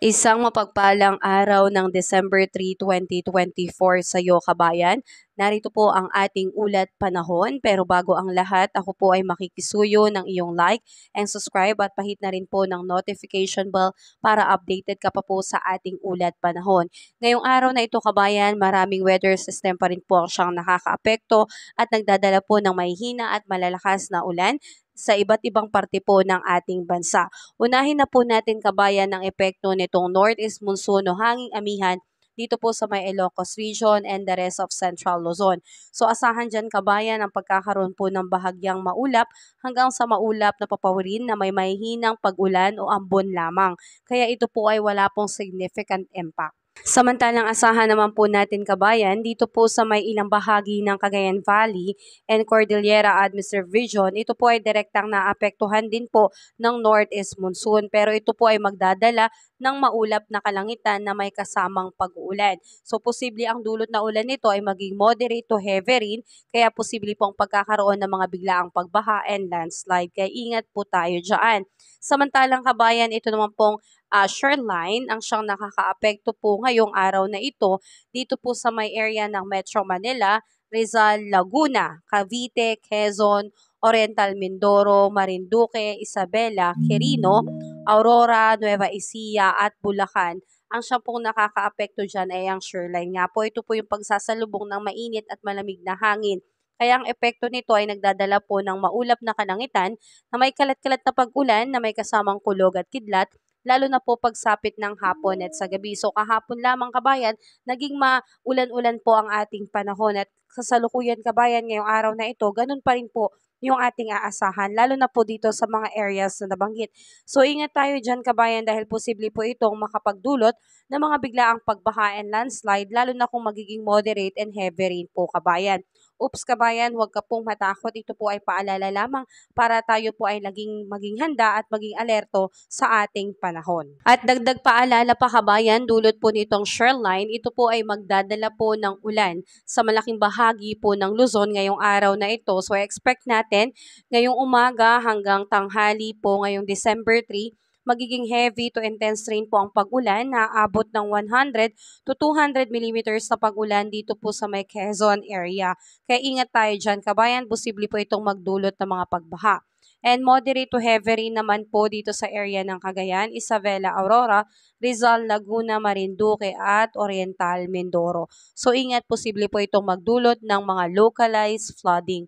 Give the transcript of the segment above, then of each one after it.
Isang mapagpalang araw ng December 3, 2024 sa iyo kabayan. Narito po ang ating ulat panahon, pero bago ang lahat, ako po ay makikisuyo ng iyong like and subscribe at pahit na rin po ng notification bell para updated ka pa po sa ating ulat panahon. Ngayong araw na ito kabayan, maraming weather system pa rin po ang siyang nakakaapekto at nagdadala po ng mahihina at malalakas na ulan sa iba't ibang parte po ng ating bansa. Unahin na po natin kabayan ng epekto nitong northeast monsoon o hanging amihan dito po sa may Ilocos Region and the rest of Central Luzon. So asahan dyan kabayan ang pagkakaroon po ng bahagyang maulap hanggang sa maulap na papawirin na may mahihinang pag-ulan o ambon lamang. Kaya ito po ay wala pong significant impact. Samantalang asahan naman po natin kabayan dito po sa may ilang bahagi ng Cagayan Valley and Cordillera Administrative Region, ito po ay direktang naapektuhan din po ng northeast monsoon pero ito po ay magdadala ng maulap na kalangitan na may kasamang pag-uulan. So posible ang dulot na ulan nito ay maging moderate to heavy rain kaya posible po ang pagkakaroon ng mga biglaang pagbaha and landslide kaya ingat po tayo dyan. Samantalang kabayan ito naman pong shoreline ang siyang nakakaapekto po ngayong araw na ito dito po sa may area ng Metro Manila, Rizal, Laguna, Cavite, Quezon, Oriental Mindoro, Marinduque, Isabela, Quirino, Aurora, Nueva Ecija at Bulacan. Ang siyang pong nakakaapekto dyan ay ang shoreline nga po. Ito po yung pagsasalubong ng mainit at malamig na hangin. Kaya ang epekto nito ay nagdadala po ng maulap na kalangitan na may kalat-kalat na pag-ulan na may kasamang kulog at kidlat lalo na po pagsapit ng hapon at sa gabi. So kahapon lamang kabayan, naging maulan-ulan po ang ating panahon at kasalukuyan kabayan ngayong araw na ito, ganun pa rin po yung ating aasahan, lalo na po dito sa mga areas na nabanggit. So ingat tayo dyan kabayan dahil posible po itong makapagdulot ng mga biglaang pagbaha and landslide, lalo na kung magiging moderate and heavy rain po kabayan. Oops kabayan, huwag ka pong matakot. Ito po ay paalala lamang para tayo po ay maging handa at maging alerto sa ating panahon. At dagdag paalala pa kabayan, dulot po nitong shoreline, ito po ay magdadala po ng ulan sa malaking bahagi po ng Luzon ngayong araw na ito. So expect natin ngayong umaga hanggang tanghali po ngayong December 3, magiging heavy to intense rain po ang pag-ulan na abot ng 100 to 200 millimeters na pag-ulan dito po sa may Quezon area. Kaya ingat tayo dyan kabayan, posible po itong magdulot ng mga pagbaha. And moderate to heavy rain naman po dito sa area ng Cagayan, Isabela, Aurora, Rizal, Laguna, Marinduque at Oriental Mindoro. So ingat, posible po itong magdulot ng mga localized flooding.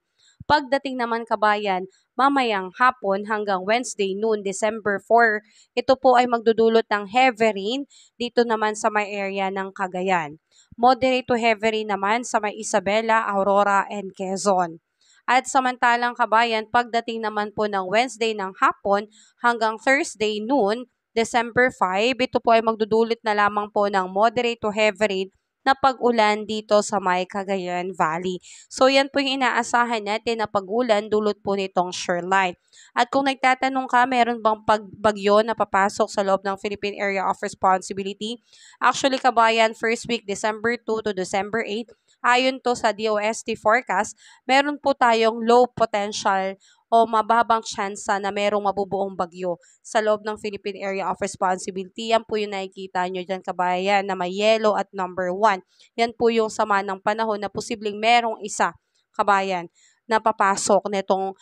Pagdating naman kabayan, mamayang hapon hanggang Wednesday noon, December 4, ito po ay magdudulot ng heavy rain dito naman sa may area ng Cagayan. Moderate to heavy rain naman sa may Isabela, Aurora, and Quezon. At samantalang kabayan, pagdating naman po ng Wednesday ng hapon hanggang Thursday noon, December 5, ito po ay magdudulot na lamang po ng moderate to heavy rain na pag-ulan dito sa may Cagayan Valley. So yan po yung inaasahan natin na pag-ulan dulot po nitong shoreline. At kung nagtatanong ka, meron bang pagbagyo na papasok sa loob ng Philippine Area of Responsibility? Actually kabayan, first week December 2 to December 8, ayon to sa DOST forecast, meron po tayong low potential o mababang tsansa na merong mabubuong bagyo sa loob ng Philippine Area of Responsibility. Yan po yung nakikita nyo dyan kabayan na may yellow at number 1. Yan po yung sama ng panahon na posibleng merong isa kabayan na papasok nitong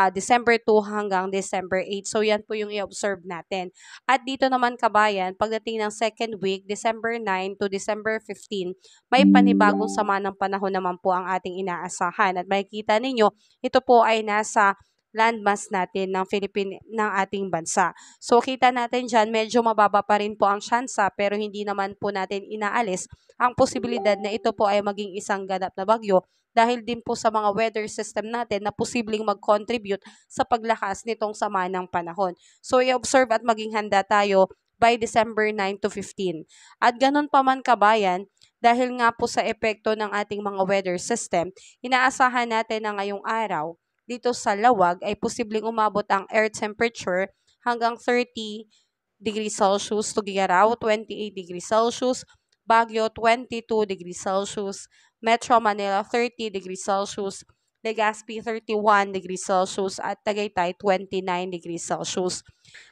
December 2 hanggang December 8. So yan po yung i-observe natin. At dito naman kabayan, pagdating ng second week, December 9 to December 15, may panibagong sama ng panahon naman po ang ating inaasahan. At makikita ninyo, ito po ay nasa landmass natin ng ating bansa. So kita natin dyan, medyo mababa pa rin po ang tsansa pero hindi naman po natin inaalis ang posibilidad na ito po ay maging isang ganap na bagyo dahil din po sa mga weather system natin na posibleng mag-contribute sa paglakas nitong sama ng panahon. So i-observe at maging handa tayo by December 9 to 15. At ganun pa man kabayan, dahil nga po sa epekto ng ating mga weather system, inaasahan natin na ngayong araw, dito sa Lawag ay posibleng umabot ang air temperature hanggang 30 degrees Celsius, Tugigaraw 28 degrees Celsius, Baguio 22 degrees Celsius, Metro Manila 30 degrees Celsius, Legazpi 31 degrees Celsius at Tagaytay 29 degrees Celsius.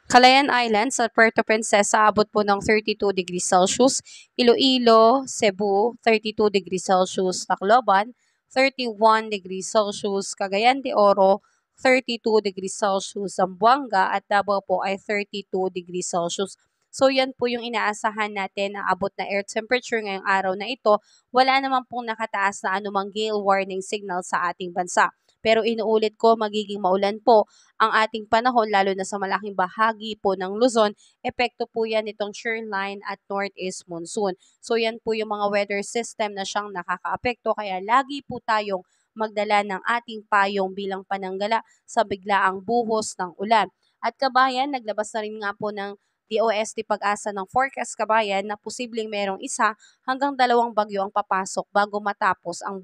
Calayan Islands at Puerto Princesa abot po ng 32 degrees Celsius. Iloilo, Cebu 32 degrees Celsius. Tacloban 31 degrees Celsius. Cagayan de Oro 32 degrees Celsius. Zamboanga at Davao po ay 32 degrees Celsius. So yan po yung inaasahan natin na abot na air temperature ngayong araw na ito. Wala naman pong nakataas na anumang gale warning signal sa ating bansa. Pero inuulit ko, magiging maulan po ang ating panahon lalo na sa malaking bahagi po ng Luzon. Epekto po yan itong shear line at northeast monsoon. So yan po yung mga weather system na siyang nakakaapekto kaya lagi po tayong magdala ng ating payong bilang pananggala sa biglaang buhos ng ulan. At kabayan, naglabas na rin nga po ng DOST Pag-asa ng forecast kabayan na posibleng merong 1 hanggang 2 bagyo ang papasok bago matapos ang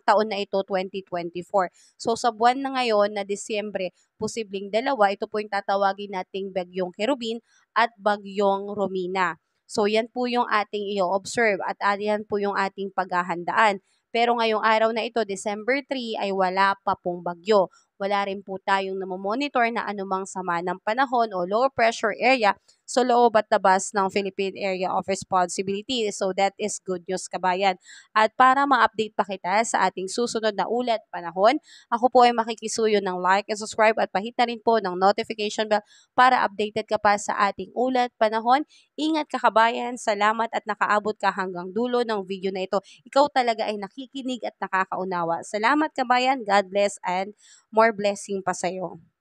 taon na ito 2024. So sa buwan na ngayon na Disyembre, posibleng 2, ito po yung tatawagin nating bagyong Kerubin at bagyong Romina. So yan po yung ating i-observe at yan po yung ating paghahandaan. Pero ngayong araw na ito, December 3, ay wala pa pong bagyo. Wala rin po tayong namomonitor na anumang sama ng panahon o low pressure area sa loob at labas ng Philippine Area of Responsibility. So that is good news kabayan. At para ma-update pa kita sa ating susunod na ulat panahon, ako po ay makikisuyo ng like and subscribe at pahit na rin po ng notification bell para updated ka pa sa ating ulat panahon. Ingat ka kabayan, salamat at nakaabot ka hanggang dulo ng video na ito. Ikaw talaga ay nakikinig at nakakaunawa. Salamat kabayan, God bless and more blessing pa sa'yo.